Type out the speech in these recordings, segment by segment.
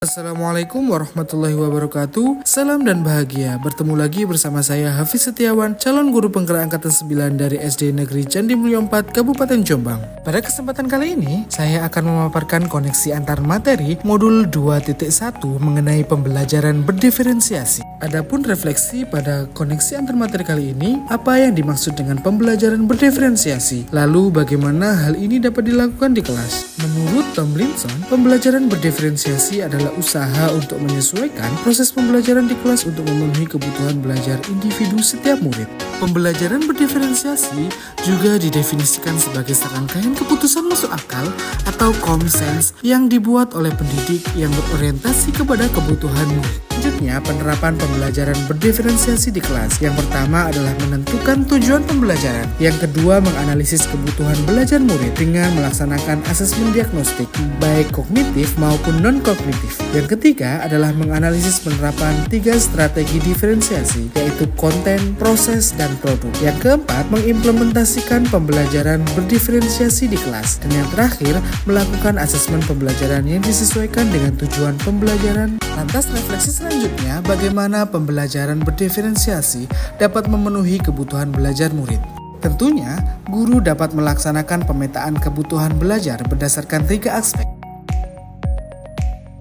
Assalamualaikum warahmatullahi wabarakatuh. Salam dan bahagia. Bertemu lagi bersama saya Hafiz Setiawan, calon guru penggerak angkatan 9 dari SD Negeri Candi Mulyo 4, Kabupaten Jombang. Pada kesempatan kali ini, saya akan memaparkan koneksi antar materi modul 2.1 mengenai pembelajaran berdiferensiasi. Adapun refleksi pada koneksi antar materi kali ini, apa yang dimaksud dengan pembelajaran berdiferensiasi? Lalu bagaimana hal ini dapat dilakukan di kelas? Menurut Tomlinson, pembelajaran berdiferensiasi adalah usaha untuk menyesuaikan proses pembelajaran di kelas untuk memenuhi kebutuhan belajar individu setiap murid. Pembelajaran berdiferensiasi juga didefinisikan sebagai serangkaian keputusan masuk akal atau common sense yang dibuat oleh pendidik yang berorientasi kepada kebutuhan murid. Selanjutnya, penerapan pembelajaran berdiferensiasi di kelas. Yang pertama adalah menentukan tujuan pembelajaran. Yang kedua, menganalisis kebutuhan belajar murid dengan melaksanakan asesmen diagnostik, baik kognitif maupun non-kognitif. Yang ketiga adalah menganalisis penerapan 3 strategi diferensiasi, yaitu konten, proses, dan produk. Yang keempat, mengimplementasikan pembelajaran berdiferensiasi di kelas. Dan yang terakhir, melakukan asesmen pembelajaran yang disesuaikan dengan tujuan pembelajaran. Lantas refleksi selanjutnya, bagaimana pembelajaran berdiferensiasi dapat memenuhi kebutuhan belajar murid. Tentunya, guru dapat melaksanakan pemetaan kebutuhan belajar berdasarkan 3 aspek.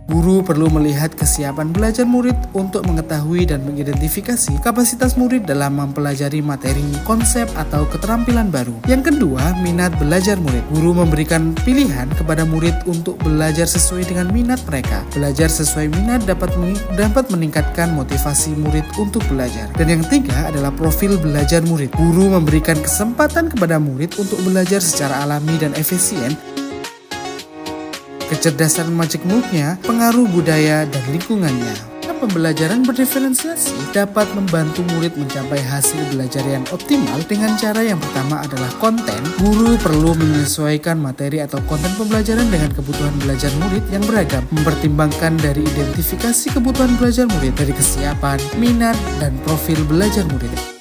Guru perlu melihat kesiapan belajar murid untuk mengetahui dan mengidentifikasi kapasitas murid dalam mempelajari materi, konsep, atau keterampilan baru. Yang kedua, minat belajar murid. Guru memberikan pilihan kepada murid untuk belajar sesuai dengan minat mereka. Belajar sesuai minat dapat meningkatkan motivasi murid untuk belajar. Dan yang ketiga adalah profil belajar murid. Guru memberikan kesempatan kepada murid untuk belajar secara alami dan efisien. Kecerdasan majemuknya, pengaruh budaya dan lingkungannya. Pembelajaran berdiferensiasi dapat membantu murid mencapai hasil belajar yang optimal dengan cara yang pertama adalah konten. Guru perlu menyesuaikan materi atau konten pembelajaran dengan kebutuhan belajar murid yang beragam, mempertimbangkan dari identifikasi kebutuhan belajar murid, dari kesiapan, minat, dan profil belajar murid.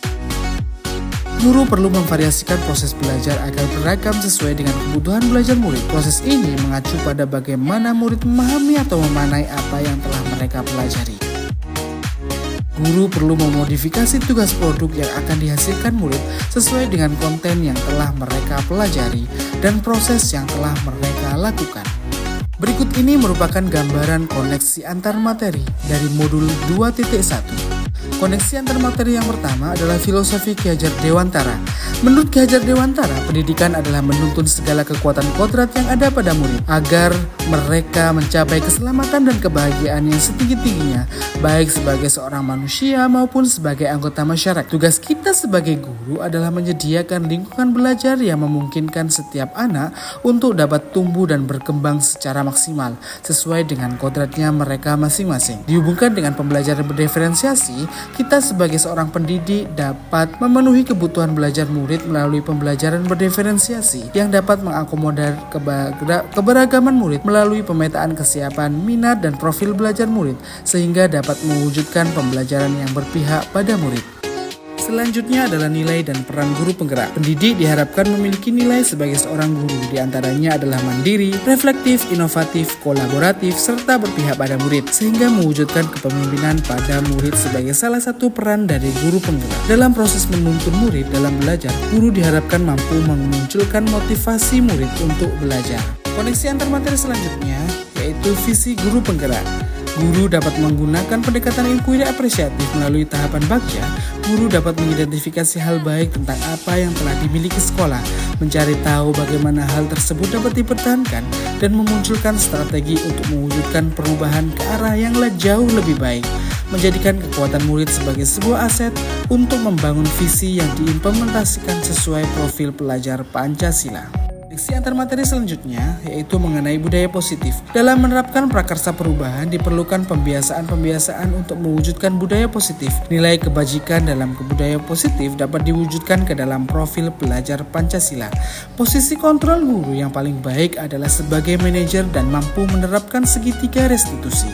Guru perlu memvariasikan proses belajar agar beragam sesuai dengan kebutuhan belajar murid. Proses ini mengacu pada bagaimana murid memahami atau memaknai apa yang telah mereka pelajari. Guru perlu memodifikasi tugas produk yang akan dihasilkan murid sesuai dengan konten yang telah mereka pelajari dan proses yang telah mereka lakukan. Berikut ini merupakan gambaran koneksi antar materi dari modul 2.1. Koneksi antar materi yang pertama adalah filosofi Ki Hajar Dewantara. Menurut Ki Hajar Dewantara, pendidikan adalah menuntun segala kekuatan kodrat yang ada pada murid agar mereka mencapai keselamatan dan kebahagiaan yang setinggi-tingginya, baik sebagai seorang manusia maupun sebagai anggota masyarakat. Tugas kita sebagai guru adalah menyediakan lingkungan belajar yang memungkinkan setiap anak untuk dapat tumbuh dan berkembang secara maksimal sesuai dengan kodratnya mereka masing-masing. Dihubungkan dengan pembelajaran berdiferensiasi, kita sebagai seorang pendidik dapat memenuhi kebutuhan belajar murid melalui pembelajaran berdiferensiasi yang dapat mengakomodir keberagaman murid melalui pemetaan kesiapan, minat, dan profil belajar murid sehingga dapat mewujudkan pembelajaran yang berpihak pada murid. Selanjutnya adalah nilai dan peran guru penggerak. Pendidik diharapkan memiliki nilai sebagai seorang guru, diantaranya adalah mandiri, reflektif, inovatif, kolaboratif, serta berpihak pada murid, sehingga mewujudkan kepemimpinan pada murid sebagai salah satu peran dari guru penggerak. Dalam proses menuntun murid dalam belajar, guru diharapkan mampu memunculkan motivasi murid untuk belajar. Koneksi antar materi selanjutnya yaitu visi guru penggerak. Guru dapat menggunakan pendekatan inquiry apresiatif melalui tahapan bagja. Guru dapat mengidentifikasi hal baik tentang apa yang telah dimiliki sekolah, mencari tahu bagaimana hal tersebut dapat dipertahankan, dan memunculkan strategi untuk mewujudkan perubahan ke arah yang jauh lebih baik, menjadikan kekuatan murid sebagai sebuah aset untuk membangun visi yang diimplementasikan sesuai profil pelajar Pancasila. Koneksi antar materi selanjutnya yaitu mengenai budaya positif. Dalam menerapkan prakarsa perubahan diperlukan pembiasaan-pembiasaan untuk mewujudkan budaya positif. Nilai kebajikan dalam kebudayaan positif dapat diwujudkan ke dalam profil pelajar Pancasila. Posisi kontrol guru yang paling baik adalah sebagai manajer dan mampu menerapkan segitiga restitusi.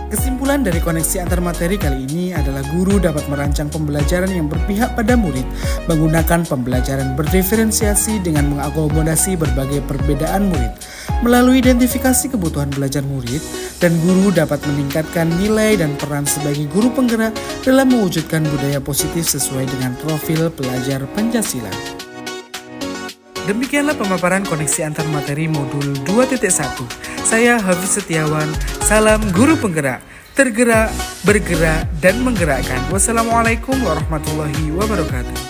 Kesimpulan dari koneksi antar materi kali ini adalah guru dapat merancang pembelajaran yang berpihak pada murid, menggunakan pembelajaran berdiferensiasi dengan mengakomodasi berbagai perbedaan murid. Melalui identifikasi kebutuhan belajar murid, dan guru dapat meningkatkan nilai dan peran sebagai guru penggerak dalam mewujudkan budaya positif sesuai dengan profil pelajar Pancasila. Demikianlah pemaparan koneksi antar materi modul 2.1. Saya Hafiz Setiawan, salam guru penggerak, tergerak, bergerak, dan menggerakkan. Wassalamualaikum warahmatullahi wabarakatuh.